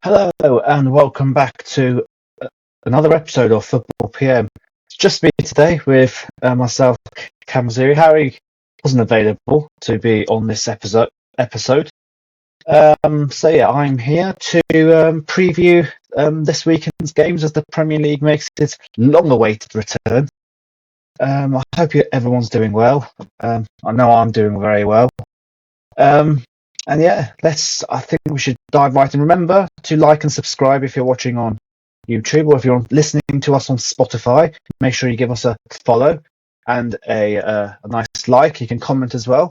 Hello and welcome back to another episode of Football PM. It's just me today with myself, Kamazuri. Harry wasn't available to be on this episode. I'm here to preview this weekend's games as the Premier League makes its long-awaited return. I hope everyone's doing well. I know I'm doing very well. I think we should dive right in. Remember to like and subscribe if you're watching on YouTube, or if you're listening to us on Spotify, make sure you give us a follow and a nice like. You can comment as well.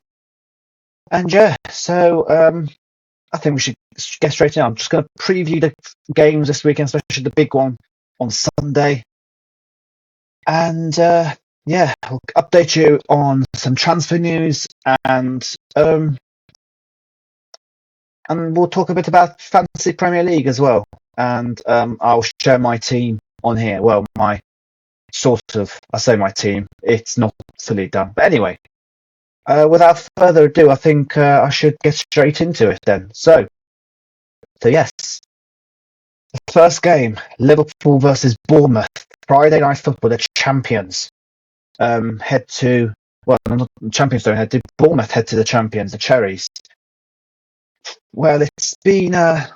And I think we should get straight in. I'm just going to preview the games this weekend, especially the big one on Sunday. And I'll update you on some transfer news and we'll talk a bit about Fantasy Premier League as well. And I'll share my team on here. Well, I say my team. It's not fully done. But anyway, without further ado, I think I should get straight into it then. So yes. The first game, Liverpool versus Bournemouth. Friday Night Football, the champions. Champions don't head to Bournemouth, head to the champions, the Cherries. Well, it's been a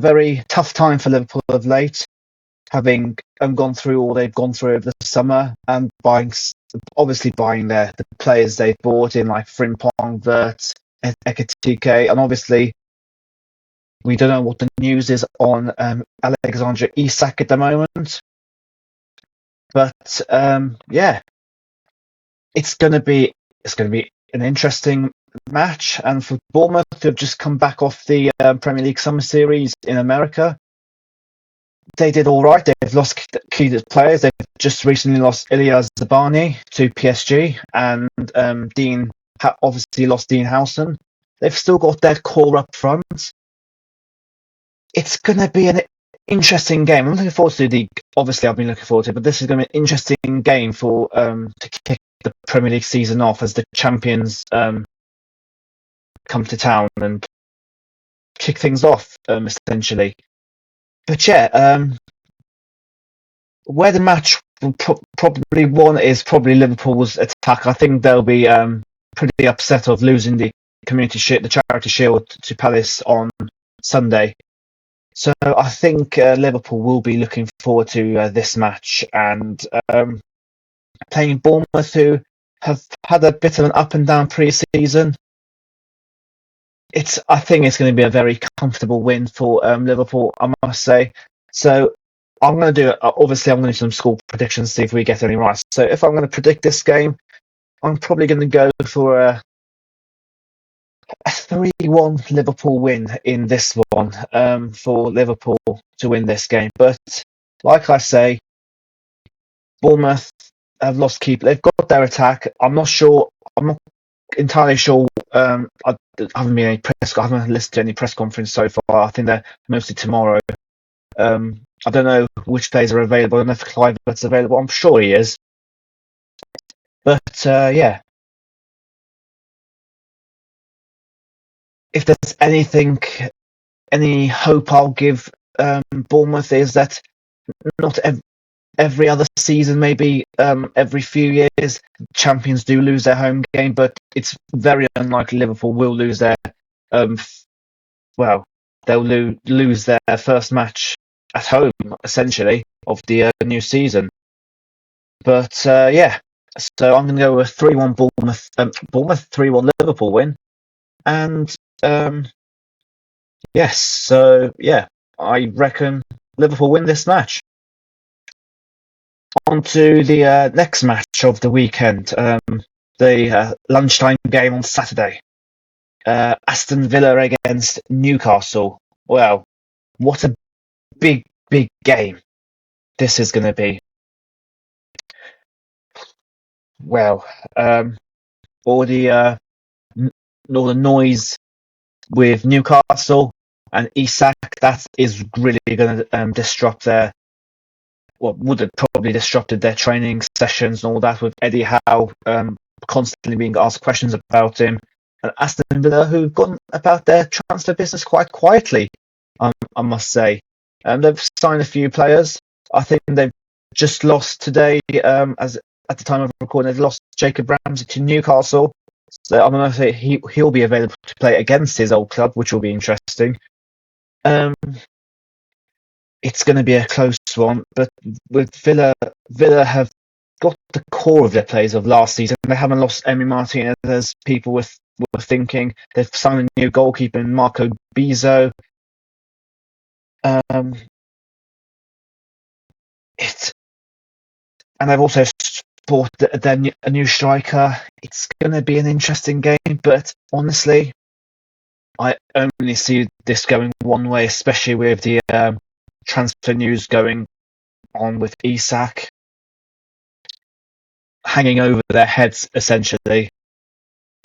very tough time for Liverpool of late, having gone through all they've gone through over the summer and buying the players they've bought in, like Frimpong, Wirtz, Ekitike, and obviously we don't know what the news is on Alexander Isak at the moment. But it's going to be an interesting match, and for Bournemouth to have just come back off the Premier League Summer Series in America, they did all right. They've lost key players. They've just recently lost Ilya Zabani to PSG, and obviously lost Dean Howson. They've still got their core up front. It's going to be an interesting game. I'm looking forward to obviously I've been looking forward to it, but this is going to be an interesting game for to kick the Premier League season off as the champions come to town and kick things off, essentially. But where the match will probably won is probably Liverpool's attack. I think they'll be pretty upset of losing the Charity Shield to Palace on Sunday. So I think Liverpool will be looking forward to this match and playing Bournemouth, who have had a bit of an up and down pre-season. I think it's going to be a very comfortable win for Liverpool, I must say. So I'm going to do some score predictions, see if we get any right. So if I'm going to predict this game, I'm probably going to go for a 3-1 Liverpool win in this one, for Liverpool to win this game. But like I say, Bournemouth have lost keeper. They've got their attack. I'm not entirely sure. I haven't listened to any press conference so far. I think they're mostly tomorrow. I don't know which days are available. I don't know if Kluivert's available. I'm sure he is. But if there's any hope I'll give Bournemouth is that not every other season, maybe every few years, champions do lose their home game, but it's very unlikely Liverpool will lose their they'll lose their first match at home, essentially, of the new season. But so I'm going to go with 3-1 Bournemouth, 3-1 Liverpool win, and I reckon Liverpool win this match. On to the next match of the weekend, the lunchtime game on Saturday. Aston Villa against Newcastle. Well, what a big game this is going to be. Well, all the noise with Newcastle and Isak, that is really going to disrupt would have probably disrupted their training sessions and all that, with Eddie Howe constantly being asked questions about him, and Aston Villa, who've gone about their transfer business quite quietly I must say. They've signed a few players. I think they've just lost today. As at the time of recording, they've lost Jacob Ramsey to Newcastle. So I'm going to say he'll be available to play against his old club, which will be interesting. Um, it's going to be a close one, but with Villa have got the core of their players of last season. They haven't lost Emi Martinez as people were thinking. They've signed a new goalkeeper in Marco Bizzo. It and they've also bought a new striker. It's going to be an interesting game, but honestly, I only see this going one way, especially with the transfer news going on with Isak hanging over their heads essentially.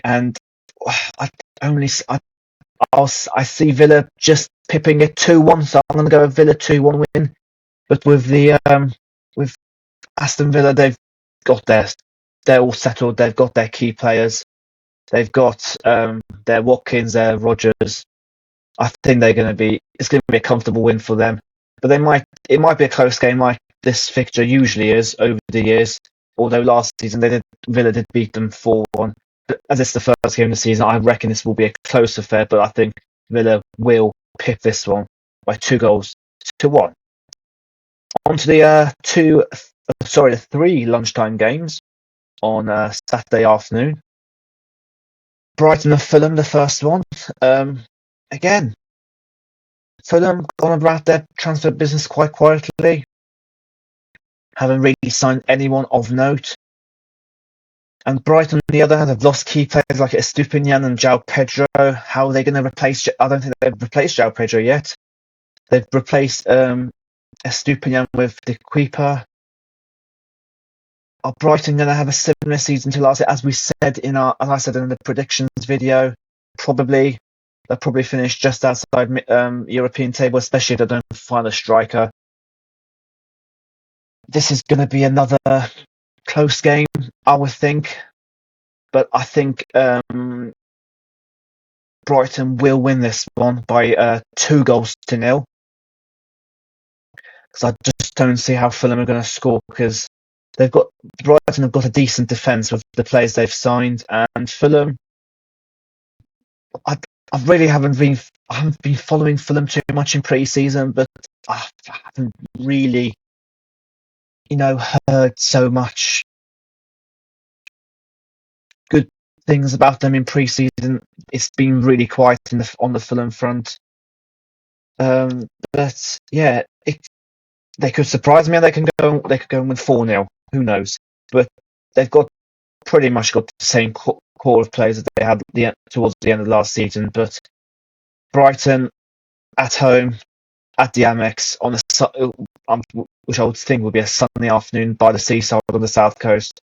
And I only I see Villa just pipping it 2-1, so I'm going to go a Villa 2-1 win. But with Aston Villa, they're all settled. They've got their key players. They've got their Watkins, their Rodgers. I think it's going to be a comfortable win for them. But it might be a close game like this fixture usually is over the years. Although last season Villa did beat them 4-1. But as it's the first game of the season, I reckon this will be a close affair. But I think Villa will pip this one by 2-1. On to the three lunchtime games on Saturday afternoon. Brighton and Fulham, the first one. Again, Fulham gone about their transfer business quite quietly. Haven't really signed anyone of note. And Brighton, on the other hand, have lost key players like Estupinian and João Pedro. How are they going to replace? I don't think they've replaced João Pedro yet. They've replaced Estupinian with De Kuiper. Are Brighton going to have a similar season to last year? As I said in the predictions video, they'll probably finish just outside European table, especially if they don't find a striker. This is going to be another close game, I would think, but I think Brighton will win this one by 2-0. Because I just don't see how Fulham are going to score, because Brighton have got a decent defence with the players they've signed, and Fulham, I really haven't been following Fulham too much in pre-season, but I haven't really, heard so much good things about them in pre-season. It's been really quiet on the Fulham front. But yeah, they could surprise me, and they could go and win 4-0. Who knows? But they've pretty much got the same core of players that they had towards the end of last season. But Brighton at home at the Amex which I would think would be a sunny afternoon by the seaside on the south coast.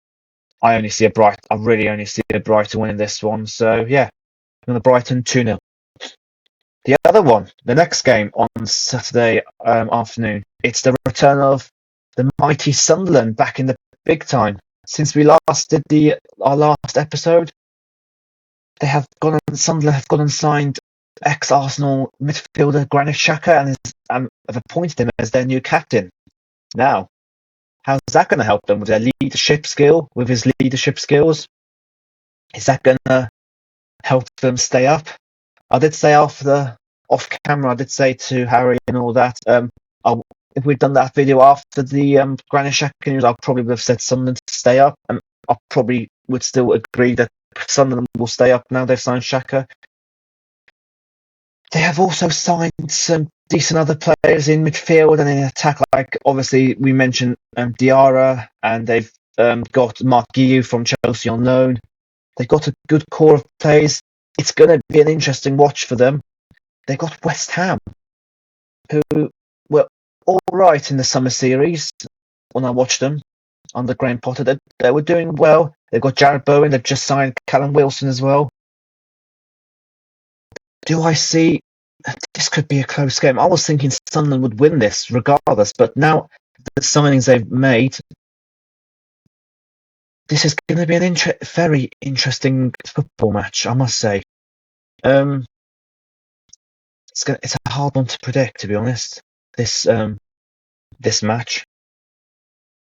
I really only see a Brighton winning this one. So yeah, I'm going to Brighton 2-0. The other one, the next game on Saturday afternoon, it's the return of the mighty Sunderland back in the big time. Since we last did our last episode, Sunderland have gone and signed ex-Arsenal midfielder Granit Xhaka and have appointed him as their new captain. Now, how's that going to help them with his leadership skills? Is that going to help them stay up? I did say off camera, I did say to Harry and all that, if we'd done that video after the Granit Xhaka news, I probably would have said Sunderland to stay up, and I probably would still agree that Sunderland will stay up now they've signed Xhaka. They have also signed some decent other players in midfield and in attack, like obviously we mentioned Diarra, and they've got Mark Guiu from Chelsea on loan. They've got a good core of players. It's going to be an interesting watch for them. They've got West Ham, who were all right in the summer series when I watched them under Graham Potter. They were doing well. They've got Jared Bowen. They've just signed Callum Wilson as well. Do I see this could be a close game? I was thinking Sunderland would win this regardless, but now the signings they've made, this is going to be an very interesting football match, I must say. it's a hard one to predict, to be honest. This this match,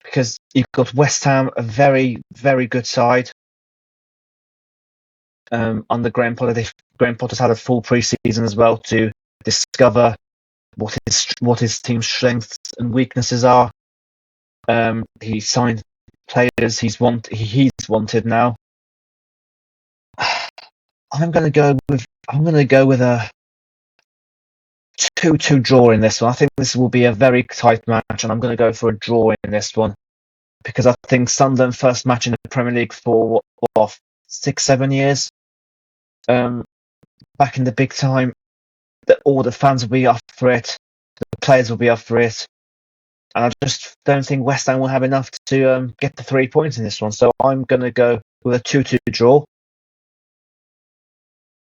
because you've got West Ham, a very very good side. Under Graham Potter, Graham Potter's had a full pre-season as well to discover what his team's strengths and weaknesses are. He signed players he's wanted now. I'm going to go with a 2-2 draw in this one. I think this will be a very tight match, and I'm going to go for a draw in this one because I think Sunderland first match in the Premier League for what 6-7 years. Back in the big time, all the fans will be up for it, the players will be up for it, and I just don't think West Ham will have enough to get the 3 points in this one. So I'm going to go with a 2-2 draw.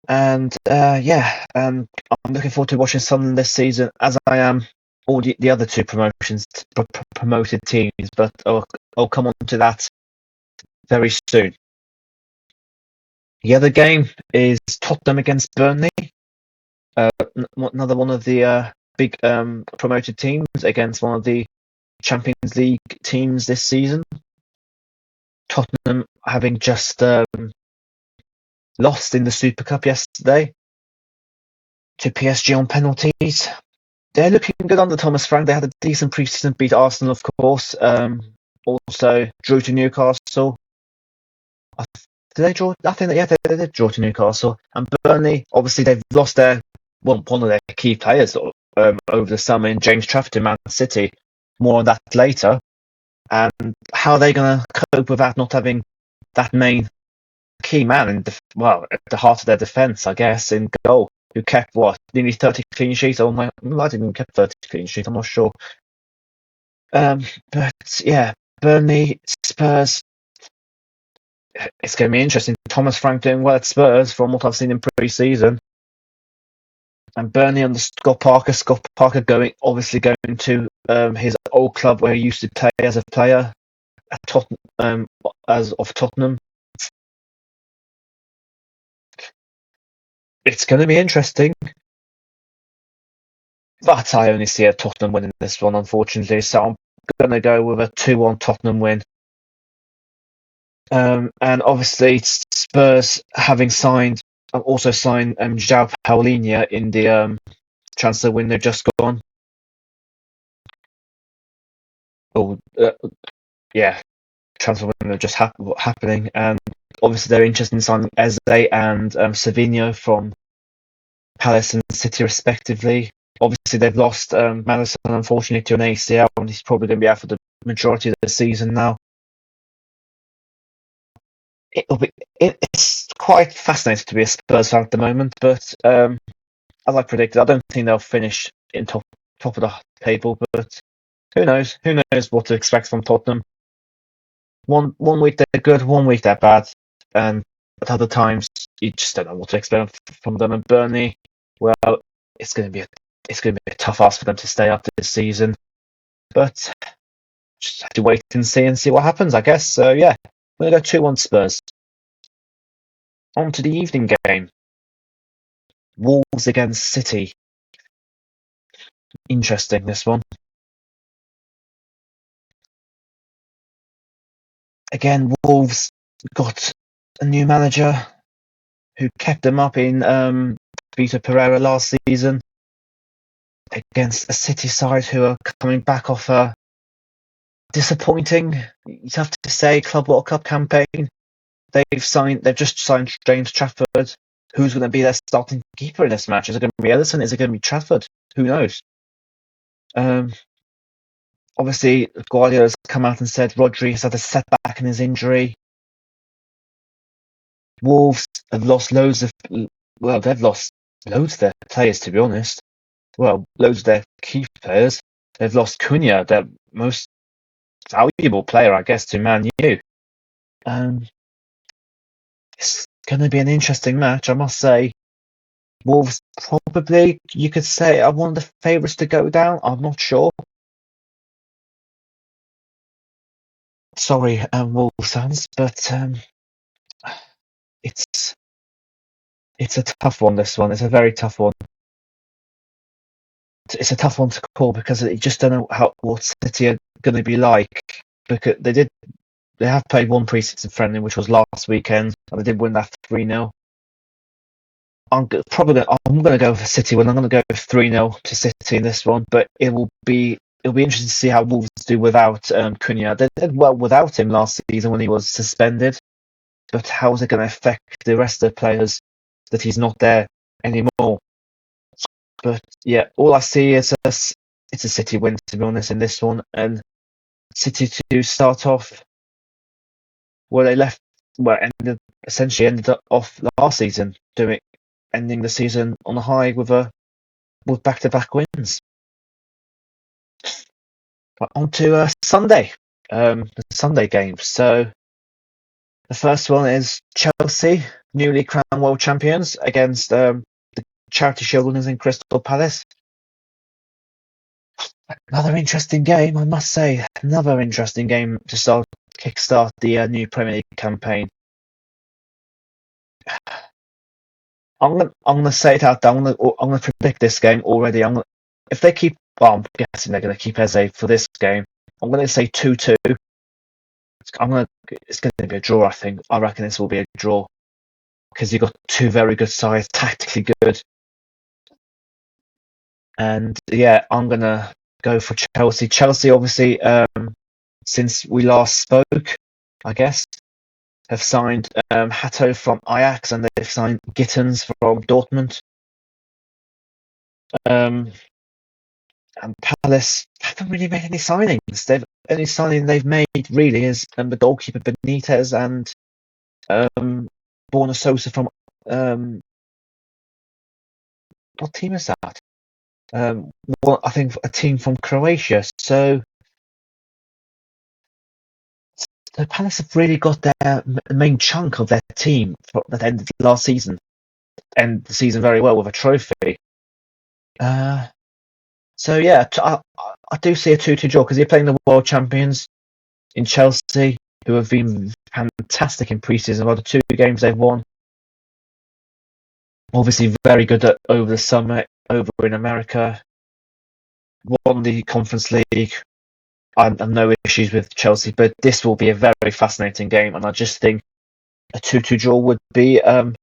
And I'm looking forward to watching Sunderland this season, as I am all the other two promoted teams. But I'll come on to that very soon. The other game is Tottenham against Burnley. Another one of the big promoted teams against one of the Champions League teams this season. Tottenham having just lost in the Super Cup yesterday to PSG on penalties. They're looking good under Thomas Frank. They had a decent pre-season, beat Arsenal, of course. Also drew to Newcastle. Did they draw? I think that they did draw to Newcastle. And Burnley, obviously, they've lost one of their key players over the summer in James Trafford to Man City. More on that later. And how are they going to cope with that, not having that main key man at the heart of their defence, I guess, in goal, who kept nearly 30 clean sheets. Oh my, I didn't even kept 30 clean sheets. I'm not sure. But yeah, Burnley, Spurs. It's going to be interesting. Thomas Frank doing well at Spurs from what I've seen in pre-season, and Burnley under Scott Parker. Scott Parker going to his old club where he used to play as a player at Tottenham, Tottenham. It's going to be interesting, but I only see a Tottenham winning this one, unfortunately. So I'm going to go with a 2-1 Tottenham win. And obviously Spurs having also signed João Paulinho in the transfer window just gone. Transfer window just happening, and obviously they're interested in signing Eze and Savinho from Palace and City respectively. Obviously they've lost Maddison, unfortunately, to an ACL, and he's probably going to be out for the majority of the season now. It's quite fascinating to be a Spurs fan at the moment, but as I predicted, I don't think they'll finish in top of the table, but who knows? Who knows what to expect from Tottenham? One week they're good, 1 week they're bad, and at other times you just don't know what to expect from them. And Burnley, well, it's going to be a tough ask for them to stay up this season, but just have to wait and see what happens, I guess. So yeah, we're going to go 2-1 Spurs. On to the evening game. Wolves against City. Interesting, this one. Again, Wolves got a new manager who kept them up in Vitor Pereira last season against a City side who are coming back off a disappointing, you'd have to say, Club World Cup campaign. They've just signed James Trafford. Who's going to be their starting keeper in this match? Is it going to be Ederson? Is it going to be Trafford? Who knows? Obviously, Guardiola's come out and said Rodri has had a setback in his injury. Wolves have lost they've lost loads of their players, to be honest. Well, loads of their key players. They've lost Cunha, their most valuable player, I guess, to Man U. It's going to be an interesting match, I must say. Wolves probably, you could say, are one of the favourites to go down. I'm not sure. Sorry, Wolves fans, but it's a tough one. This one, it's a very tough one. it's a tough one to call because you just don't know what City are going to be like, because they have played one pre-season friendly, which was last weekend, and they did win that 3-0. I'm going to go for City when I'm going to go 3-0 to City in this one, but it'll be interesting to see how Wolves do without Cunha. They did well without him last season when he was suspended, but how is it going to affect the rest of the players that he's not there anymore? But yeah, all I see is it's a City win, to be honest, in this one, and City to start off where they left, essentially ended up off last season, ending the season on a high with back-to-back wins. But on to Sunday, the Sunday games. So the first one is Chelsea, newly crowned world champions, against the Charity Shield winners in Crystal Palace. Another interesting game, I must say. Another interesting game to kickstart the new Premier League campaign. I'm gonna say it out there. I'm gonna predict this game already. If they keep, well, I'm guessing they're gonna keep Eze for this game. I'm gonna say 2-2. It's gonna be a draw. I reckon this will be a draw because you've got two very good sides, tactically good. And yeah, I'm gonna go for Chelsea. Chelsea, obviously, since we last spoke, I guess, have signed Hato from Ajax, and they've signed Gittens from Dortmund. And Palace haven't really made any signings. The only signing they've made really is the goalkeeper Benitez and Borna Sosa from what team is that? I think a team from Croatia. So the Palace have really got their main chunk of their team that ended last season, end the season very well with a trophy. So yeah, I do see a 2-2 draw because you're playing the world champions in Chelsea, who have been fantastic in pre-season. Of the two games they've won, obviously very good over the summer over in America. Won the Conference League. I have no issues with Chelsea, but this will be a very fascinating game, and I just think a 2-2 draw would be the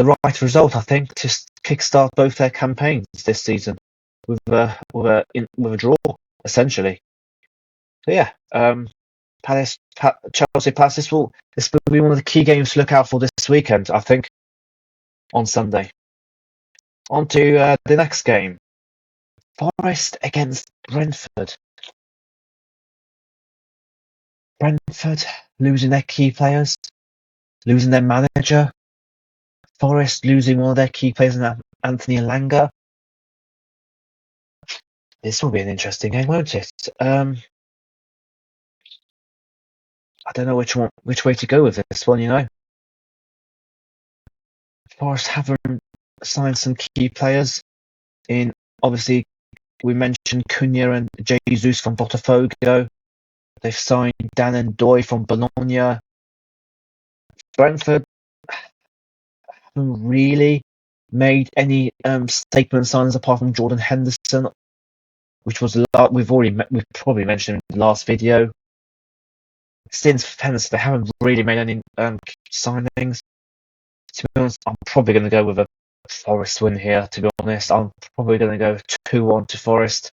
right result. I think to kickstart both their campaigns this season with a draw, essentially. So yeah, Chelsea Palace. This will be one of the key games to look out for this weekend, I think, on Sunday. On to the next game. Forest against Brentford. Brentford losing their key players, losing their manager. Forest losing one of their key players, Anthony Elanga. This will be an interesting game, won't it? I don't know which way to go with this one. Forest haven't signed some key players. Obviously, we mentioned Cunha and Jesus from Botafogo. They've signed Dan and Doy from Bologna. Brentford haven't really made any statement signs apart from Jordan Henderson, which was we've probably mentioned in the last video. Since Henderson, they haven't really made any signings. To be honest, I'm probably going to go with a Forest win here. To be honest, I'm probably going to go 2-1 to Forest.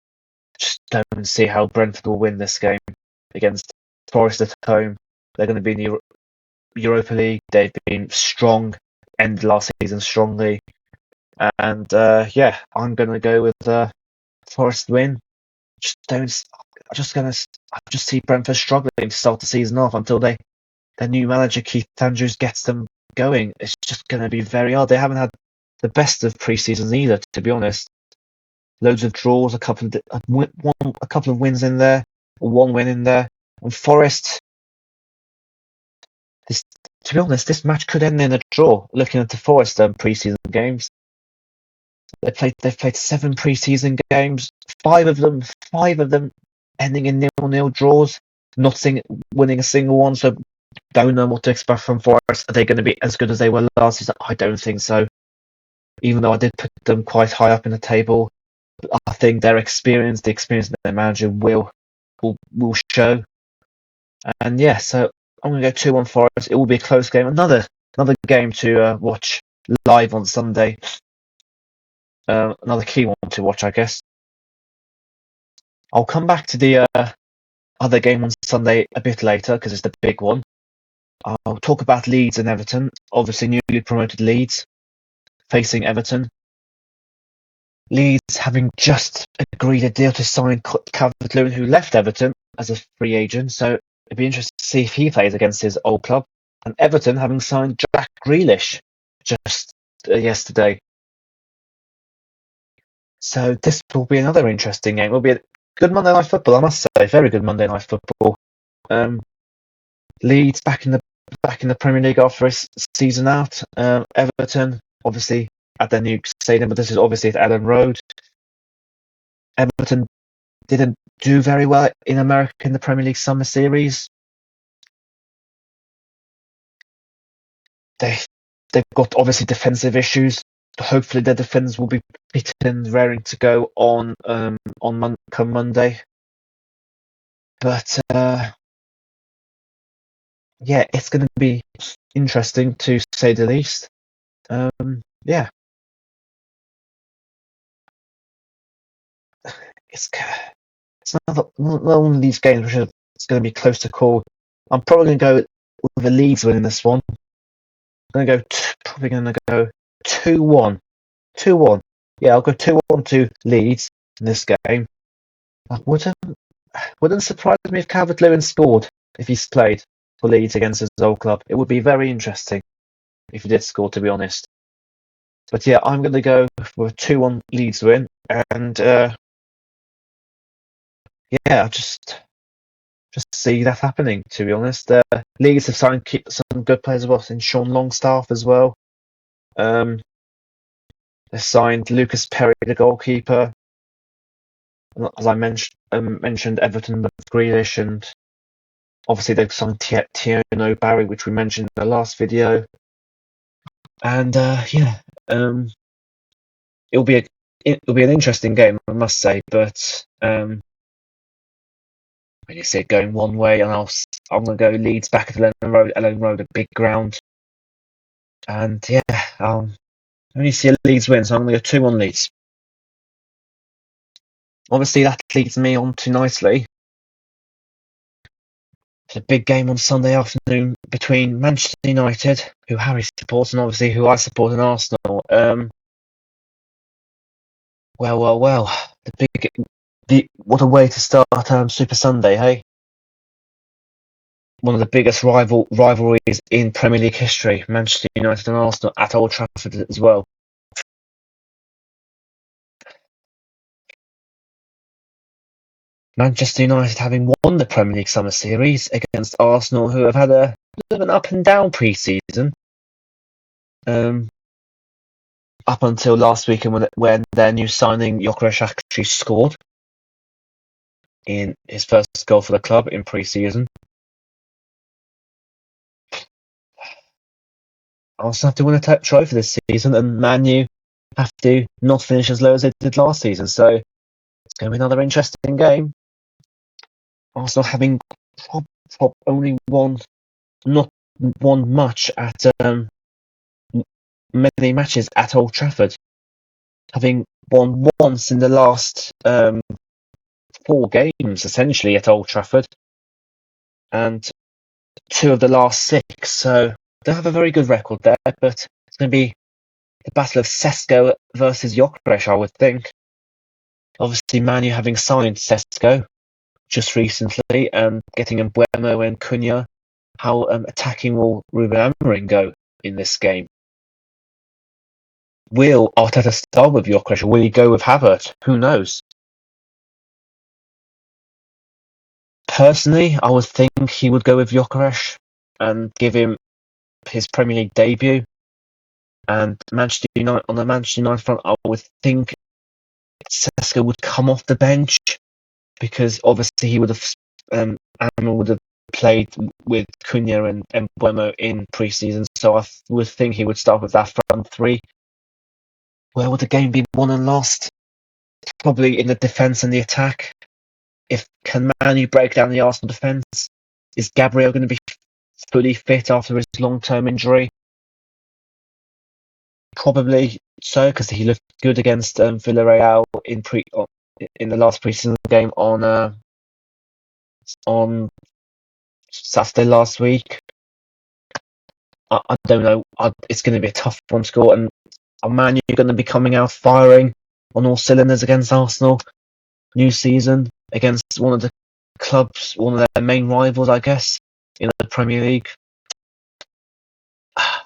Just don't see how Brentford will win this game against Forest at home. They're going to be in the Europa League. They've been strong, end last season strongly, and yeah, I'm going to go with Forest win. I just see Brentford struggling to start the season off until their new manager Keith Andrews gets them going. It's just going to be very hard. They haven't had the best of pre-seasons either, to be honest. Loads of draws, a couple of wins in there, one win in there. And Forest, to be honest, this match could end in a draw. Looking at the Forest pre-season games, they've played 7 pre-season games, 5 of them ending in 0-0 draws, not winning a single one. So don't know what to expect from Forest. Are they going to be as good as they were last season? I don't think so. Even though I did put them quite high up in the table, I think their experience, the experience of their manager will show. And yeah, so I'm going to go 2-1 Forest. It will be a close game. Another game to watch live on Sunday. Another key one to watch, I guess. I'll come back to the other game on Sunday a bit later because it's the big one. I'll talk about Leeds and Everton. Obviously, newly promoted Leeds facing Everton. Leeds having just agreed a deal to sign Calvert-Lewin, who left Everton as a free agent. So it'd be interesting to see if he plays against his old club. And Everton having signed Jack Grealish just yesterday. So this will be another interesting game. It will be a good Monday Night Football, I must say. Very good Monday Night Football. Leeds back in the Premier League after a season out. Everton, obviously, at their new stadium, but this is obviously at Ellen Road. Everton didn't do very well in America in the Premier League Summer Series. They've got obviously defensive issues. Hopefully their defence will be fit and raring to go on come Monday. But yeah, it's going to be interesting to say the least. Yeah, it's not one of these games which it's going to be close to call. I'm probably going to go with the Leeds winning this one. I'm probably going to go 2-1. 2-1. Yeah, I'll go 2-1 to Leeds in this game. Wouldn't surprise me if Calvert-Lewin scored if he's played for Leeds against his old club. It would be very interesting if he did score, to be honest. But yeah, I'm going to go for a 2-1 Leeds win. And yeah, just see that happening, to be honest. Leeds have signed some good players as well, in Sean Longstaff as well. They signed Lucas Perry, the goalkeeper. As I mentioned Everton with Grealish, and obviously they've signed Tierno Barry, which we mentioned in the last video. And yeah, it'll be an interesting game, I must say. But when you see it going one way, and I'm going to go Leeds back at Ellen Road, a big ground. And yeah, I only see a Leeds win, so I'm going to go 2-1 Leeds. Obviously, that leads me on to nicely. It's a big game on Sunday afternoon between Manchester United, who Harry supports, and obviously who I support, in Arsenal. Well. What a way to start Super Sunday, hey? One of the biggest rivalries in Premier League history, Manchester United and Arsenal at Old Trafford as well. Manchester United having won the Premier League Summer Series against Arsenal, who have had a bit of an up and down pre-season. Up until last weekend when their new signing Gyökeres actually scored in his first goal for the club in pre-season. Arsenal have to win a trophy this season, and Man U have to not finish as low as they did last season. So it's going to be another interesting game. Arsenal having only not won much at many matches at Old Trafford, having won once in the last 4 games essentially at Old Trafford, and 2 of the last 6. So they have a very good record there, but it's going to be the battle of Sesko versus Gyökeres, I would think. Obviously, Man U having signed Sesko just recently and getting Mbeumo and Cunha. How attacking will Ruben Amorim go in this game? Will Arteta start with Gyökeres, or will he go with Havertz? Who knows? Personally, I would think he would go with Gyökeres and give him his Premier League debut. And Manchester United, on the Manchester United front, I would think Sesko would come off the bench, because obviously he would have Amorim would have played with Cunha and Mbeumo in pre-season, so I would think he would start with that front 3. Where would the game be won and lost? probably in the defence and the attack. Can Manu break down the Arsenal defence? Is Gabriel going to be fully fit after his long-term injury? Probably so, because he looked good against Villarreal in the last pre-season game on Saturday last week. I don't know. It's going to be a tough one to score, and Man U going to be coming out firing on all cylinders against Arsenal. New season against one of their main rivals, I guess, in the Premier League. I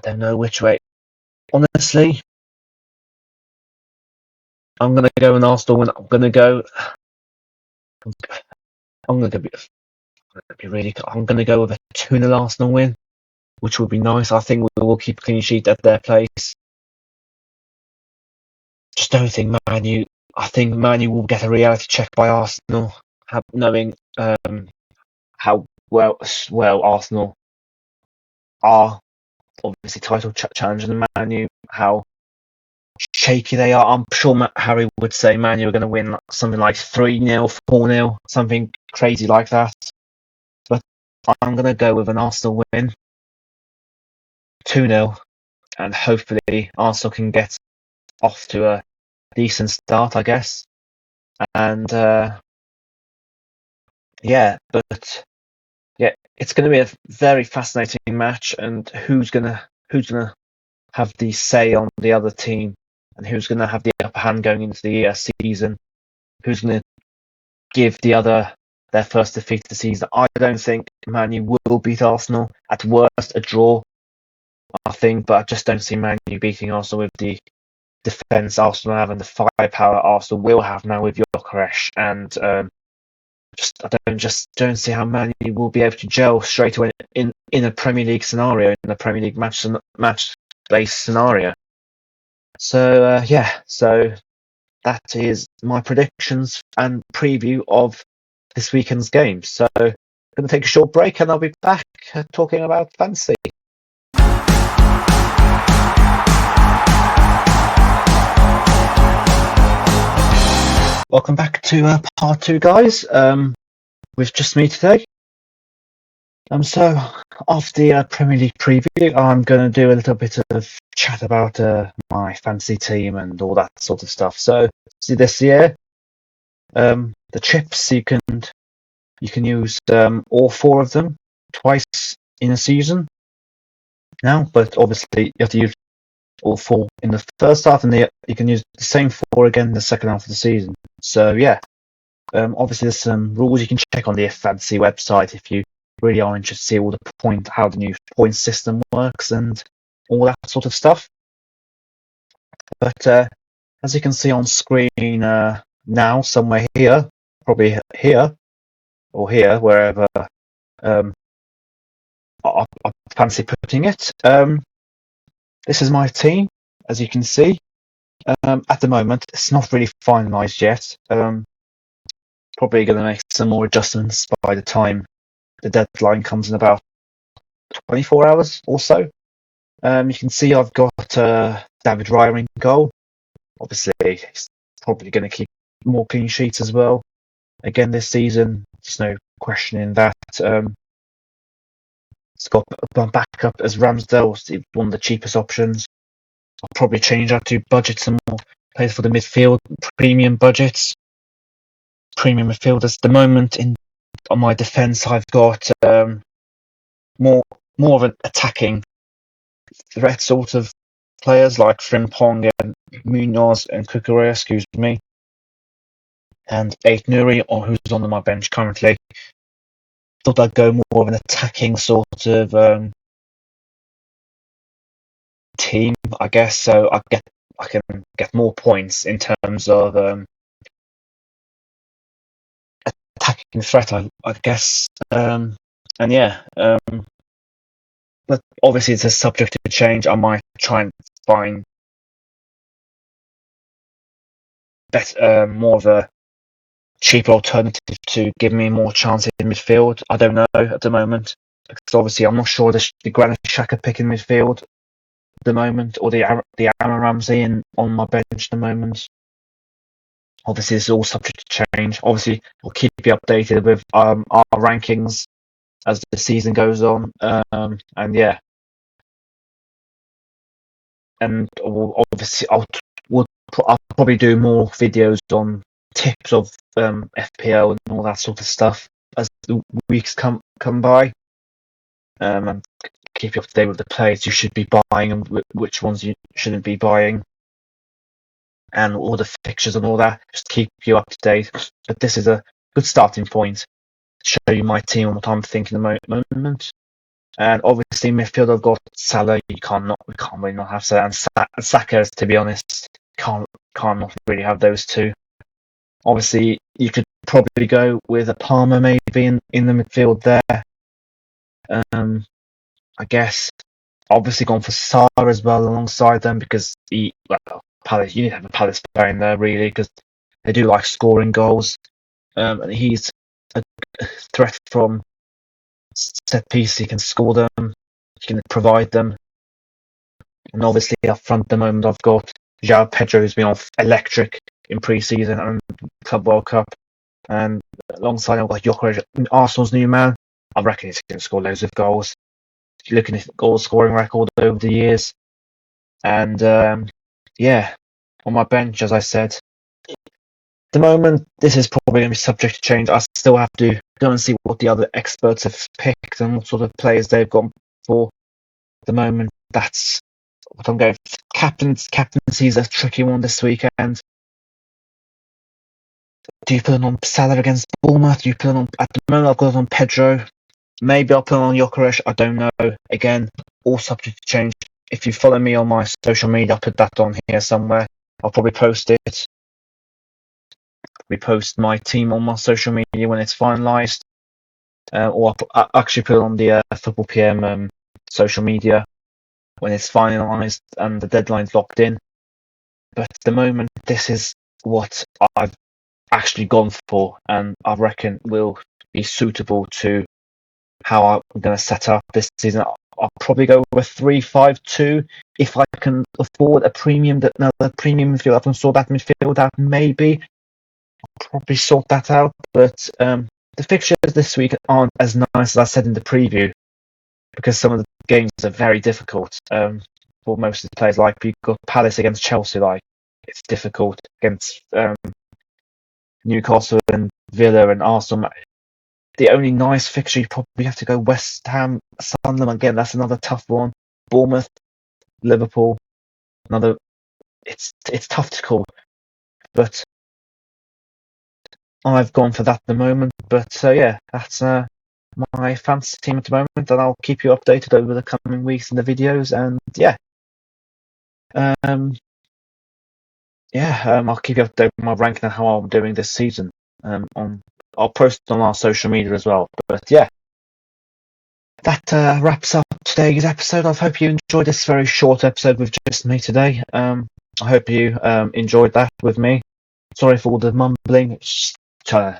don't know which way. Honestly, I'm going to go an Arsenal win. I'm going to go with a 2-0 Arsenal win, which would be nice. I think we will keep a clean sheet at their place. Just don't think Man U. I think Man U will get a reality check by Arsenal, knowing how well Arsenal are obviously title challenging Man U, how shaky they are. I'm sure Harry would say Man U are going to win something like 3-0, 4-0, something crazy like that. But I'm going to go with an Arsenal win, 2-0, and hopefully Arsenal can get off to a decent start, I guess. And it's going to be a very fascinating match, and who's gonna have the say on the other team, and who's going to have the upper hand going into the season, who's going to give the other their first defeat of the season. I don't think Man U will beat Arsenal. At worst, a draw, I think, but I just don't see Man U beating Arsenal with the defence Arsenal have and the firepower Arsenal will have now with Gyökeres, and I don't see how Man U will be able to gel straight away in a Premier League scenario, in a Premier League match-based scenario. So so that is my predictions and preview of this weekend's game. So I'm going to take a short break, and I'll be back talking about fantasy. Welcome back to part 2, guys. With just me today. So after the Premier League preview, I'm going to do a little bit of chat about my fantasy team and all that sort of stuff. So see this year, the chips you can use all 4 of them twice in a season now, but obviously you have to use all 4 in the first half, and you can use the same 4 again in the second half of the season. So yeah. Obviously, there's some rules you can check on the Fantasy website if you really are interested to see how the new point system works and all that sort of stuff. But as you can see on screen now, somewhere here, probably here or here, wherever I fancy putting it. This is my team, as you can see. At the moment, it's not really finalised yet. Probably going to make some more adjustments by the time the deadline comes in about 24 hours or so. You can see I've got David Raya in goal. Obviously, he's probably going to keep more clean sheets as well. Again this season, there's no questioning that. It's got my backup as Ramsdale, one of the cheapest options. I'll probably change that to budget some more players for the midfield, premium budgets. Premium midfielders. At the moment, on my defence, I've got more of an attacking threat sort of players like Frimpong and Munoz and Kukurea, excuse me, and Ait Nuri, who's on my bench currently. Thought I'd go more of an attacking sort of team, I guess, so I can get more points in terms of attacking threat, I guess. But obviously it's a subject to change. I might try and find more of a cheaper alternative to give me more chance in midfield. I don't know at the moment, because obviously I'm not sure the Granit Xhaka pick in midfield at the moment, or the Aaron Ramsey on my bench at the moment. Obviously, this is all subject to change. Obviously, we'll keep you updated with our rankings as the season goes on. And yeah, and obviously I'll probably do more videos on tips of FPL and all that sort of stuff as the weeks come by. And keep you up to date with the players you should be buying and which ones you shouldn't be buying, and all the fixtures and all that. Just keep you up to date. But this is a good starting point to show you my team and what I'm thinking at the moment. And obviously, midfield, I've got Salah. We can't really not have Salah, and Saka. To be honest, can't not really have those two. Obviously, you could probably go with a Palmer maybe in the midfield there. I guess obviously gone for Salah as well alongside them because Palace. You need to have a Palace player in there really because they do like scoring goals. And he's a threat from set piece. He can score them. He can provide them. And obviously up front at the moment I've got João Pedro, who's been off electric in pre-season and Club World Cup. And alongside I've got Gyökeres, Arsenal's new man. I reckon he's going to score loads of goals. If you're looking at the goal scoring record over the years. And yeah, on my bench, as I said, at the moment, this is probably going to be subject to change. I still have to go and see what the other experts have picked and what sort of players they've gone for. At the moment, that's what I'm going for. Captaincy is a tricky one this weekend. Do you put it on Salah against Bournemouth? Do you put it on, at the moment, I've got it on Pedro. Maybe I'll put it on Gyökeres. I don't know. Again, all subject to change. If you follow me on my social media, I'll put that on here somewhere. I'll probably post it. We post my team on my social media when it's finalised. Or I'll actually put it on the Football PM social media when it's finalised and the deadline's locked in. But at the moment, this is what I've actually gone for, and I reckon will be suitable to how I'm going to set up this season. I'll probably go with 3-5-2 if I can afford another premium midfield. I can sort that midfield out, maybe. I'll probably sort that out, but the fixtures this week aren't as nice as I said in the preview because some of the games are very difficult for most of the players. Like you've got Palace against Chelsea, like it's difficult against Newcastle and Villa and Arsenal. The only nice fixture you probably have to go West Ham, Sunderland again. That's another tough one. Bournemouth, Liverpool, another. It's tough to call, but I've gone for that at the moment. But yeah, that's my fantasy team at the moment, and I'll keep you updated over the coming weeks in the videos. And yeah, I'll keep you updated with my ranking and how I'm doing this season. I'll post it on our social media as well. But yeah, that wraps up today's episode. I hope you enjoyed this very short episode with just me today. I hope you enjoyed that with me. Sorry for all the mumbling. It's just trying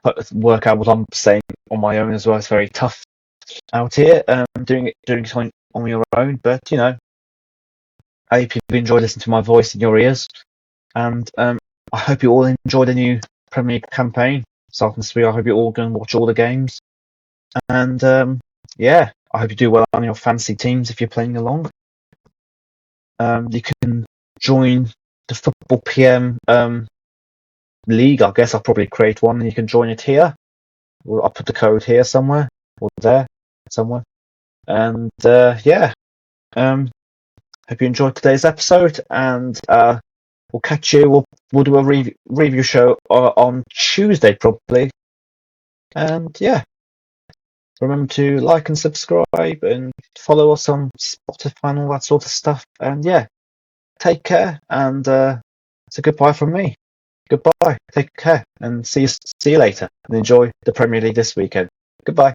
to work out what I'm saying on my own as well. It's very tough out here doing it on your own. But you know, I hope you've enjoyed listening to my voice in your ears, and I hope you all enjoy the new Premier League campaign. Starting this week, I hope you all go and watch all the games, and yeah, I hope you do well on your fantasy teams if you're playing along. You can join the Football PM league. I guess I'll probably create one, and you can join it here. I'll put the code here somewhere or there somewhere. And yeah, hope you enjoyed today's episode, and we'll catch you. We'll do a review show on Tuesday probably. And yeah, remember to like and subscribe and follow us on Spotify and all that sort of stuff. And yeah, take care, and it's a goodbye from me. Goodbye, take care, and see you later, and enjoy the Premier League this weekend. Goodbye.